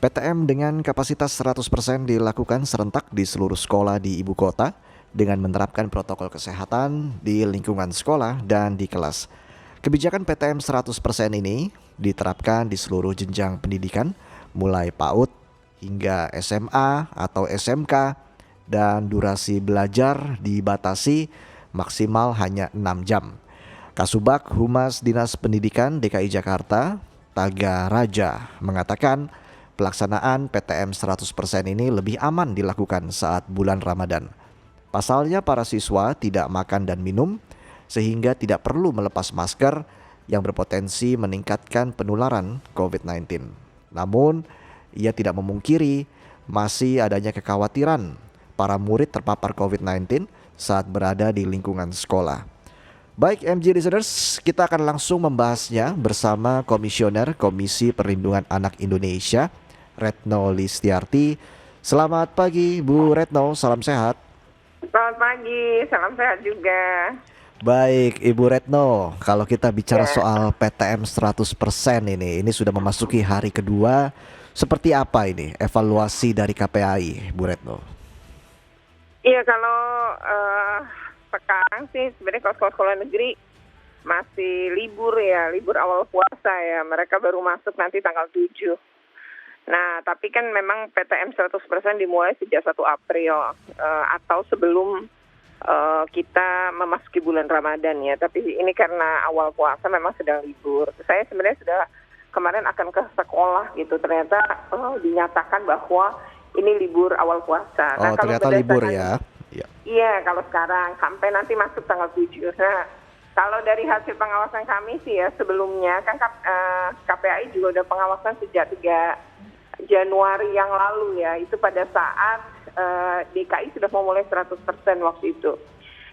PTM dengan kapasitas 100% dilakukan serentak di seluruh sekolah di ibu kota dengan menerapkan protokol kesehatan di lingkungan sekolah dan di kelas. Kebijakan PTM 100% ini diterapkan di seluruh jenjang pendidikan, mulai PAUD hingga SMA atau SMK, dan durasi belajar dibatasi maksimal hanya 6 jam. Kasubag Humas Dinas Pendidikan DKI Jakarta, Taga Raja, mengatakan pelaksanaan PTM 100% ini lebih aman dilakukan saat bulan Ramadan. Pasalnya para siswa tidak makan dan minum sehingga tidak perlu melepas masker yang berpotensi meningkatkan penularan COVID-19. Namun, ia tidak memungkiri masih adanya kekhawatiran para murid terpapar COVID-19 saat berada di lingkungan sekolah. Baik MG Listeners, kita akan langsung membahasnya bersama Komisioner Komisi Perlindungan Anak Indonesia, Retno Listiarti. Selamat pagi Bu Retno, salam sehat. Selamat pagi, salam sehat juga. Baik Ibu Retno, kalau kita bicara soal PTM 100% ini sudah memasuki hari kedua. Seperti apa ini evaluasi dari KPAI Bu Retno? Iya, kalau sekarang sih sebenarnya kalau sekolah negeri masih libur ya, libur awal puasa ya. Mereka baru masuk nanti tanggal 7. Nah, tapi kan memang PTM 100% dimulai sejak 1 April atau sebelum kita memasuki bulan Ramadan ya. Tapi ini karena awal puasa memang sedang libur. Saya sebenarnya sudah kemarin akan ke sekolah gitu. Ternyata dinyatakan bahwa ini libur awal puasa. Oh, nah, ternyata libur ya. Iya, kalau sekarang sampai nanti masuk tanggal 7. Nah, kalau dari hasil pengawasan kami sih ya sebelumnya kan KPAI juga udah pengawasan sejak 3 Januari yang lalu ya. Itu pada saat DKI sudah memulai 100% waktu itu.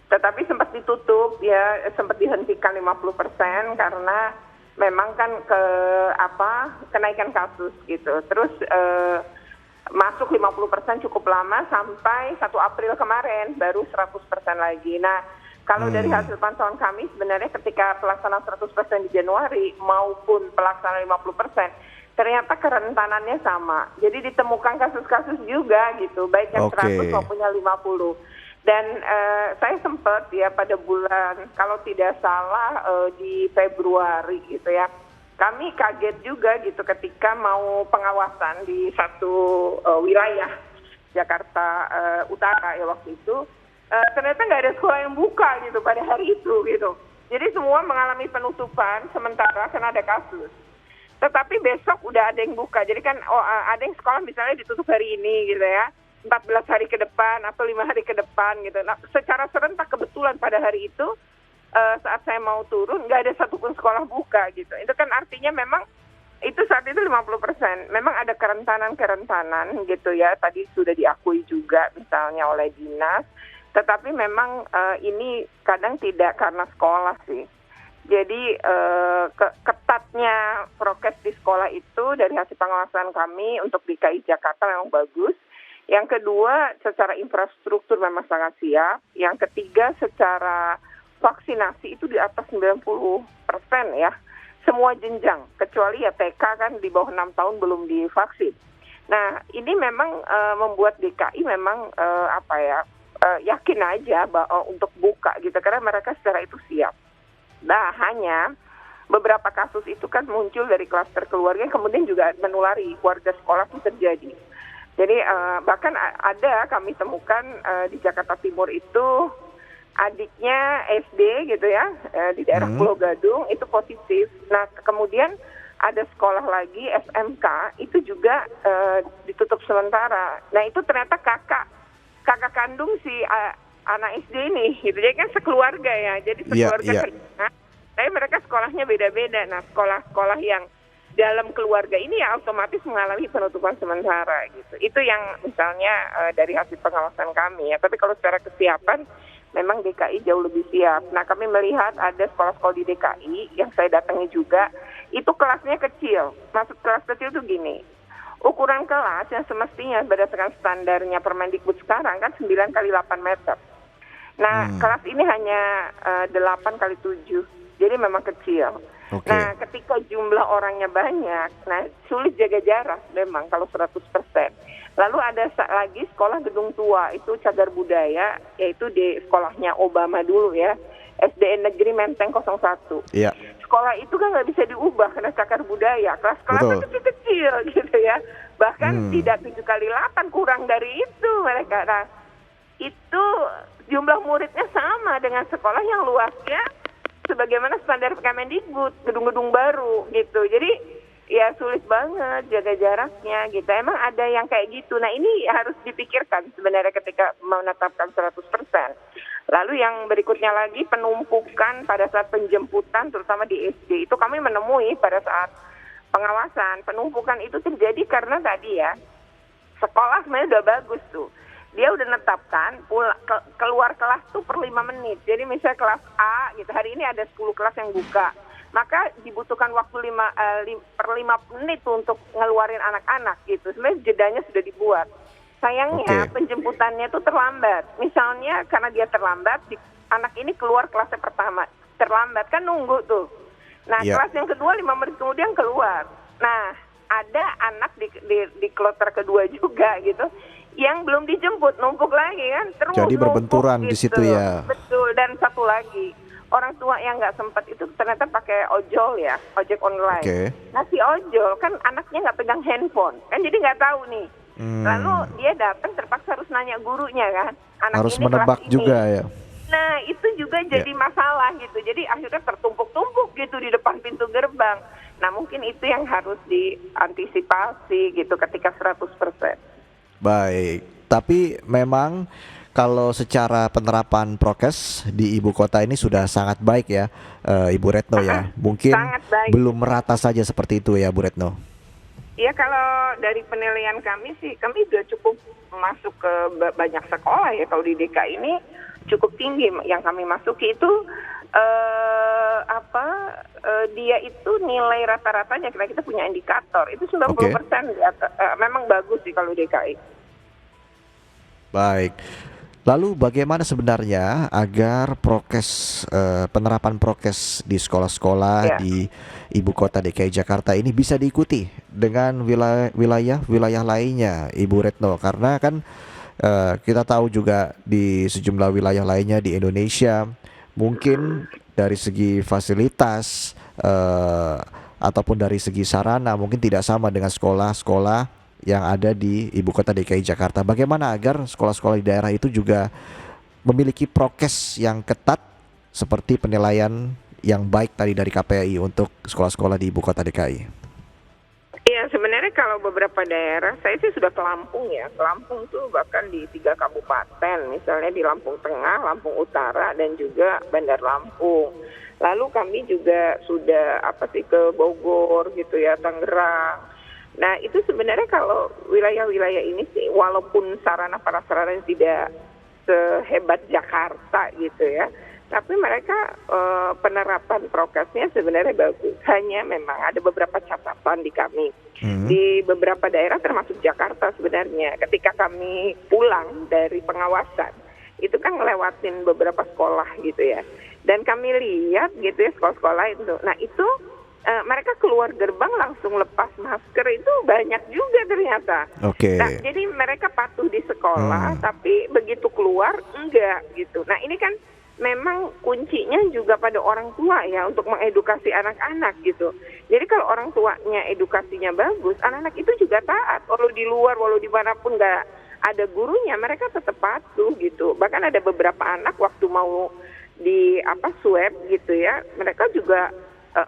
Tetapi sempat ditutup ya, sempat dihentikan 50% karena memang kan kenaikan kasus gitu. Terus masuk 50% cukup lama sampai 1 April kemarin baru 100% lagi. Nah, kalau dari hasil pantauan kami sebenarnya ketika pelaksanaan 100% di Januari maupun pelaksanaan 50%, ternyata kerentanannya sama. Jadi ditemukan kasus-kasus juga gitu, baik yang 100 maupun yang 50. Dan saya sempat ya pada bulan, kalau tidak salah di Februari gitu ya, kami kaget juga gitu ketika mau pengawasan di satu wilayah Jakarta Utara ya waktu itu, ternyata nggak ada sekolah yang buka gitu pada hari itu gitu. Jadi semua mengalami penutupan sementara karena ada kasus. Tetapi besok udah ada yang buka. Jadi kan ada yang sekolah misalnya ditutup hari ini gitu ya, 14 hari ke depan atau 5 hari ke depan gitu. Nah, secara serentak kebetulan pada hari itu saat saya mau turun nggak ada satupun sekolah buka gitu. Itu kan artinya memang itu saat itu 50%. Memang ada kerentanan gitu ya. Tadi sudah diakui juga misalnya oleh dinas. Tetapi memang ini kadang tidak karena sekolah sih. Jadi ketatnya prokes di sekolah itu dari hasil pengawasan kami untuk DKI Jakarta memang bagus. Yang kedua, secara infrastruktur memang sangat siap. Yang ketiga, secara vaksinasi itu di atas 90% ya. Semua jenjang, kecuali ya TK kan di bawah 6 tahun belum divaksin. Nah, ini memang membuat DKI memang yakin aja bahwa untuk buka gitu, karena mereka secara itu siap. Nah, hanya beberapa kasus itu kan muncul dari klaster keluarga yang kemudian juga menulari warga sekolah pun terjadi. Jadi bahkan ada kami temukan di Jakarta Timur itu adiknya SD gitu ya, di daerah Pulau Gadung itu positif. Nah, kemudian ada sekolah lagi SMK itu juga ditutup sementara. Nah, itu ternyata kakak kandung si anak SD ini gitu. Jadi kan sekeluarga ya. Jadi sekeluarga tapi mereka sekolahnya beda-beda. Nah, sekolah-sekolah yang dalam keluarga ini ya otomatis mengalami penutupan sementara gitu. Itu yang misalnya dari hasil pengawasan kami ya. Tapi kalau secara kesiapan memang DKI jauh lebih siap. Nah, kami melihat ada sekolah-sekolah di DKI yang saya datangi juga, itu kelasnya kecil. Maksud kelas kecil itu gini, ukuran kelas yang semestinya berdasarkan standarnya Permendikbud sekarang kan 9 kali 8 meter. Nah, kelas ini hanya 8 kali 7. Jadi memang kecil. Oke. Nah, ketika jumlah orangnya banyak, nah sulit jaga jarak memang kalau 100%. Lalu ada lagi sekolah gedung tua, itu cagar budaya, yaitu di sekolahnya Obama dulu ya, SDN Negeri Menteng 01. Iya. Sekolah itu kan nggak bisa diubah karena cagar budaya, kelas-kelasnya Betul. kecil-kecil gitu ya. Bahkan tidak 7 kali 8, kurang dari itu mereka. Nah, itu jumlah muridnya sama dengan sekolah yang luasnya sebagaimana standar Kemendikbud, gedung-gedung baru gitu. Jadi ya sulit banget jaga jaraknya gitu. Emang ada yang kayak gitu. Nah, ini harus dipikirkan sebenarnya ketika menetapkan 100%. Lalu yang berikutnya lagi penumpukan pada saat penjemputan terutama di SD. Itu kami menemui pada saat pengawasan. Penumpukan itu terjadi karena tadi ya, sekolah sebenarnya udah bagus tuh. Dia udah netapkan keluar kelas tuh per 5 menit. Jadi misalnya kelas A gitu, hari ini ada 10 kelas yang buka. Maka dibutuhkan waktu per 5 menit tuh untuk ngeluarin anak-anak gitu. Sebenarnya jedanya sudah dibuat. Sayangnya penjemputannya tuh terlambat. Misalnya karena dia terlambat, anak ini keluar kelasnya pertama. Terlambat kan nunggu tuh. Nah, kelas yang kedua 5 menit kemudian keluar. Nah, ada anak di kloter kedua juga gitu yang belum dijemput, numpuk lagi kan, terus Jadi berbenturan numpuk di situ gitu. ya. Betul. Dan satu lagi, orang tua yang nggak sempat itu ternyata pakai ojol ya, ojek online. Oke. Nah, si ojol kan anaknya nggak pegang handphone, kan jadi nggak tahu nih. Lalu dia datang terpaksa harus nanya gurunya kan, anak Harus ini menebak kelas juga ini. ya. Nah, itu juga jadi masalah gitu. Jadi akhirnya tertumpuk-tumpuk gitu di depan pintu gerbang. Nah, mungkin itu yang harus diantisipasi gitu ketika 100%. Baik, tapi memang kalau secara penerapan prokes di ibu kota ini sudah sangat baik ya, Ibu Retno ya. Mungkin sangat baik. belum merata saja seperti itu ya, Bu Retno. Ya, kalau dari penilaian kami sih, kami sudah cukup masuk ke banyak sekolah ya. Kalau di DKI ini cukup tinggi yang kami masuki itu dia itu nilai rata-ratanya, kita punya indikator itu 90% di atas, memang bagus sih kalau DKI. Baik. Lalu bagaimana sebenarnya agar prokes penerapan prokes di sekolah-sekolah di ibu kota DKI Jakarta ini bisa diikuti dengan wilayah lainnya, Ibu Retno? Karena kan kita tahu juga di sejumlah wilayah lainnya di Indonesia mungkin dari segi fasilitas ataupun dari segi sarana mungkin tidak sama dengan sekolah-sekolah yang ada di ibu kota DKI Jakarta. Bagaimana agar sekolah-sekolah di daerah itu juga memiliki prokes yang ketat seperti penilaian yang baik tadi dari KPAI untuk sekolah-sekolah di ibu kota DKI? Iya, sebenarnya kalau beberapa daerah, saya sih sudah ke Lampung ya. Ke Lampung tuh bahkan di 3 kabupaten, misalnya di Lampung Tengah, Lampung Utara, dan juga Bandar Lampung. Lalu kami juga sudah ke Bogor gitu ya, Tangerang. Nah, itu sebenarnya kalau wilayah-wilayah ini sih, walaupun sarana prasarana tidak sehebat Jakarta gitu ya, tapi mereka penerapan prokesnya sebenarnya bagus. Hanya memang ada beberapa catatan di kami. Di beberapa daerah termasuk Jakarta sebenarnya, ketika kami pulang dari pengawasan, itu kan ngelewatin beberapa sekolah gitu ya. Dan kami lihat gitu ya sekolah-sekolah itu. Nah, itu mereka keluar gerbang langsung lepas masker itu banyak juga ternyata. Oke. Nah, jadi mereka patuh di sekolah, tapi begitu keluar enggak gitu. Nah, ini kan memang kuncinya juga pada orang tua ya untuk mengedukasi anak-anak gitu. Jadi kalau orang tuanya edukasinya bagus, anak-anak itu juga taat. Walau di luar, walau dimanapun nggak ada gurunya, mereka tetap patuh gitu. Bahkan ada beberapa anak waktu mau di swab gitu ya, mereka juga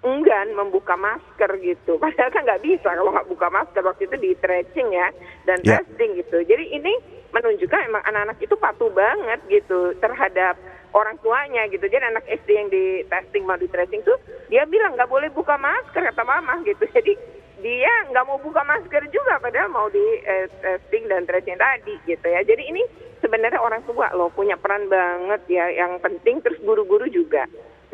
enggan membuka masker gitu. Padahal kan nggak bisa kalau nggak buka masker. Waktu itu di tracing ya dan testing gitu. Jadi ini menunjukkan emang anak-anak itu patuh banget gitu terhadap orang tuanya gitu. Jadi anak SD yang di testing mau di tracing tuh dia bilang nggak boleh buka masker kata mama gitu. Jadi dia nggak mau buka masker juga padahal mau di testing dan tracing tadi gitu ya. Jadi ini sebenarnya orang tua loh punya peran banget ya yang penting, terus guru-guru juga.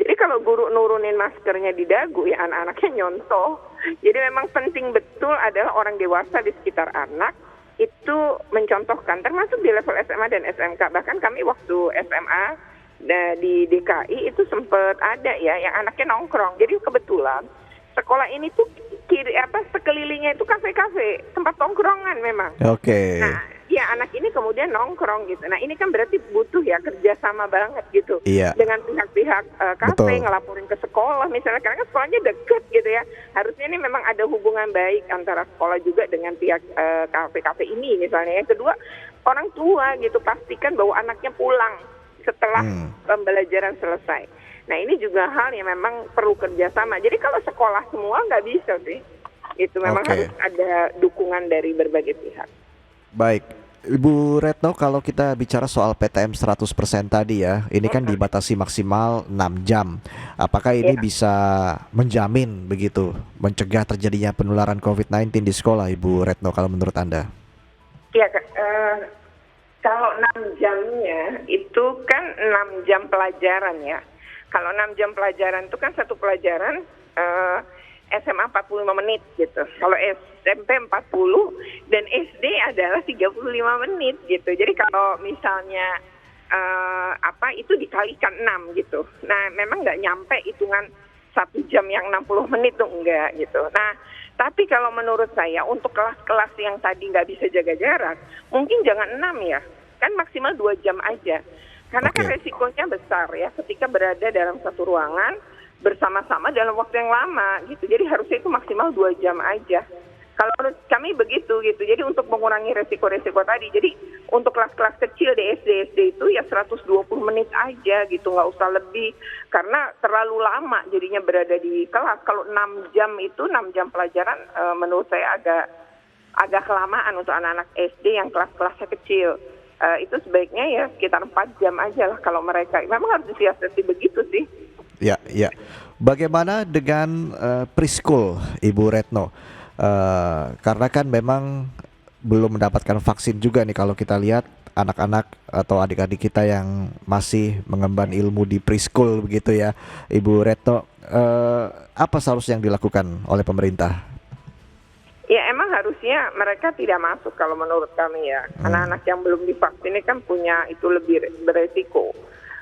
Jadi kalau guru nurunin maskernya di dagu ya anak-anaknya nyontoh. Jadi memang penting betul adalah orang dewasa di sekitar anak itu mencontohkan termasuk di level SMA dan SMK. Bahkan kami waktu SMA di DKI itu sempat ada ya yang anaknya nongkrong. Jadi kebetulan sekolah ini tuh sekelilingnya itu kafe-kafe, tempat nongkrongan memang. Oke. Nah, ya anak ini kemudian nongkrong gitu. Nah, ini kan berarti butuh ya kerjasama banget gitu Iya, dengan pihak-pihak kafe, betul. ngelaporin ke sekolah misalnya, karena kan sekolahnya deket gitu ya. Harusnya ini memang ada hubungan baik antara sekolah juga dengan pihak kafe-kafe ini misalnya. Yang kedua, orang tua gitu, pastikan bahwa anaknya pulang setelah pembelajaran selesai. Nah, ini juga hal yang memang perlu kerjasama. Jadi kalau sekolah semua nggak bisa sih. Itu memang Oke. harus ada dukungan dari berbagai pihak. Baik, Ibu Retno, kalau kita bicara soal PTM 100% tadi ya, ini kan dibatasi maksimal 6 jam. Apakah ini Ya, bisa menjamin begitu, mencegah terjadinya penularan COVID-19 di sekolah, Ibu Retno, kalau menurut Anda? ya kalau 6 jamnya itu kan 6 jam pelajaran ya. Kalau 6 jam pelajaran itu kan satu pelajaran SMA 45 menit gitu. Kalau SMP 40 dan SD adalah 35 menit gitu. Jadi kalau misalnya itu dikalikan 6 gitu. Nah, memang nggak nyampe hitungan 1 jam yang 60 menit tuh enggak gitu. Nah, tapi kalau menurut saya untuk kelas-kelas yang tadi nggak bisa jaga jarak, mungkin jangan 6 ya. Kan maksimal 2 jam aja. Karena kan Oke. resikonya besar ya ketika berada dalam satu ruangan bersama-sama dalam waktu yang lama gitu. Jadi harusnya itu maksimal 2 jam aja. Kalau menurut kami begitu gitu. Jadi untuk mengurangi resiko-resiko tadi. Jadi untuk kelas-kelas kecil di SD itu ya 120 menit aja gitu. Nggak usah lebih. Karena terlalu lama jadinya berada di kelas. Kalau 6 jam itu, 6 jam pelajaran menurut saya agak kelamaan untuk anak-anak SD yang kelas-kelasnya kecil. Itu sebaiknya ya sekitar 4 jam aja lah kalau mereka. Memang harus disiasati begitu sih. Ya, ya. Bagaimana dengan preschool, Ibu Retno? Karena kan memang belum mendapatkan vaksin juga nih kalau kita lihat anak-anak atau adik-adik kita yang masih mengemban ilmu di preschool begitu ya, Ibu Retno. Apa seharusnya yang dilakukan oleh pemerintah? Ya emang harusnya mereka tidak masuk kalau menurut kami ya. Anak-anak yang belum divaksin ini kan punya itu lebih beresiko.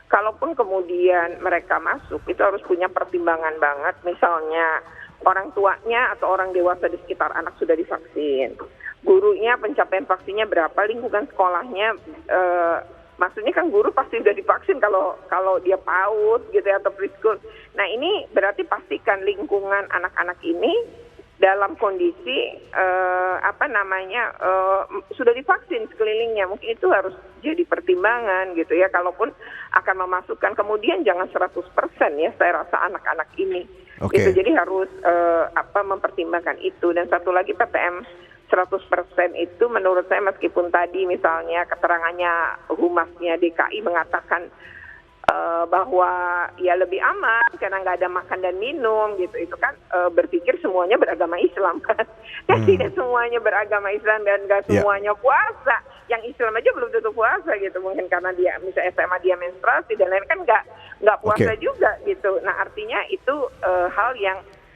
Kalaupun kemudian mereka masuk, itu harus punya pertimbangan banget. Misalnya orang tuanya atau orang dewasa di sekitar anak sudah divaksin. Gurunya pencapaian vaksinnya berapa, lingkungan sekolahnya, maksudnya kan guru pasti sudah divaksin kalau dia PAUD gitu ya, atau preschool. Nah ini berarti pastikan lingkungan anak-anak ini dalam kondisi sudah divaksin sekelilingnya. Mungkin itu harus jadi pertimbangan gitu ya, kalaupun akan memasukkan. Kemudian jangan 100% ya saya rasa anak-anak ini. Oke. Gitu. Jadi harus mempertimbangkan itu. Dan satu lagi, PTM 100% itu menurut saya, meskipun tadi misalnya keterangannya Humasnya DKI mengatakan bahwa ya lebih aman karena nggak ada makan dan minum gitu, itu kan berpikir semuanya beragama Islam kan. Dan tidak semuanya beragama Islam dan nggak semuanya puasa. Yang Islam aja belum tentu puasa gitu, mungkin karena dia misalnya SMA dia menstruasi dan lain, kan nggak puasa juga gitu. Nah artinya itu hal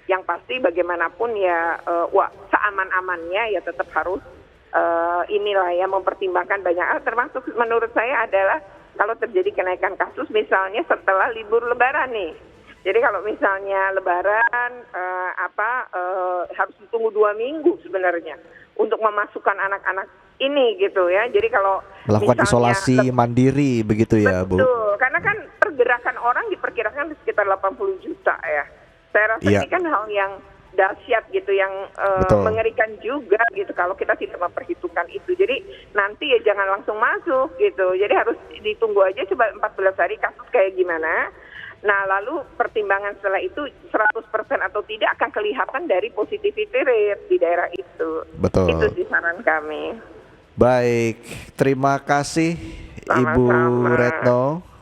yang pasti bagaimanapun ya seaman-amannya ya tetap harus inilah ya mempertimbangkan banyak hal, termasuk menurut saya adalah kalau terjadi kenaikan kasus misalnya setelah libur Lebaran nih. Jadi kalau misalnya Lebaran harus ditunggu 2 minggu sebenarnya untuk memasukkan anak-anak ini gitu ya. Jadi kalau Melakukan isolasi mandiri begitu ya, Bu? Betul, karena kan pergerakan orang diperkirakan sekitar 80 juta ya. Saya rasa ini kan hal yang dahsyat gitu, yang mengerikan juga gitu kalau kita tidak memperhitungkan itu. Jadi nanti ya jangan langsung masuk gitu. Jadi harus ditunggu aja coba 14 hari kasus kayak gimana. Nah lalu pertimbangan setelah itu 100% atau tidak akan kelihatan dari positivity rate di daerah itu. Betul. Itu sih saran kami. Baik, terima kasih Ibu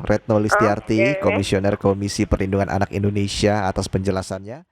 Retno Listiarti, Komisioner Komisi Perlindungan Anak Indonesia, atas penjelasannya.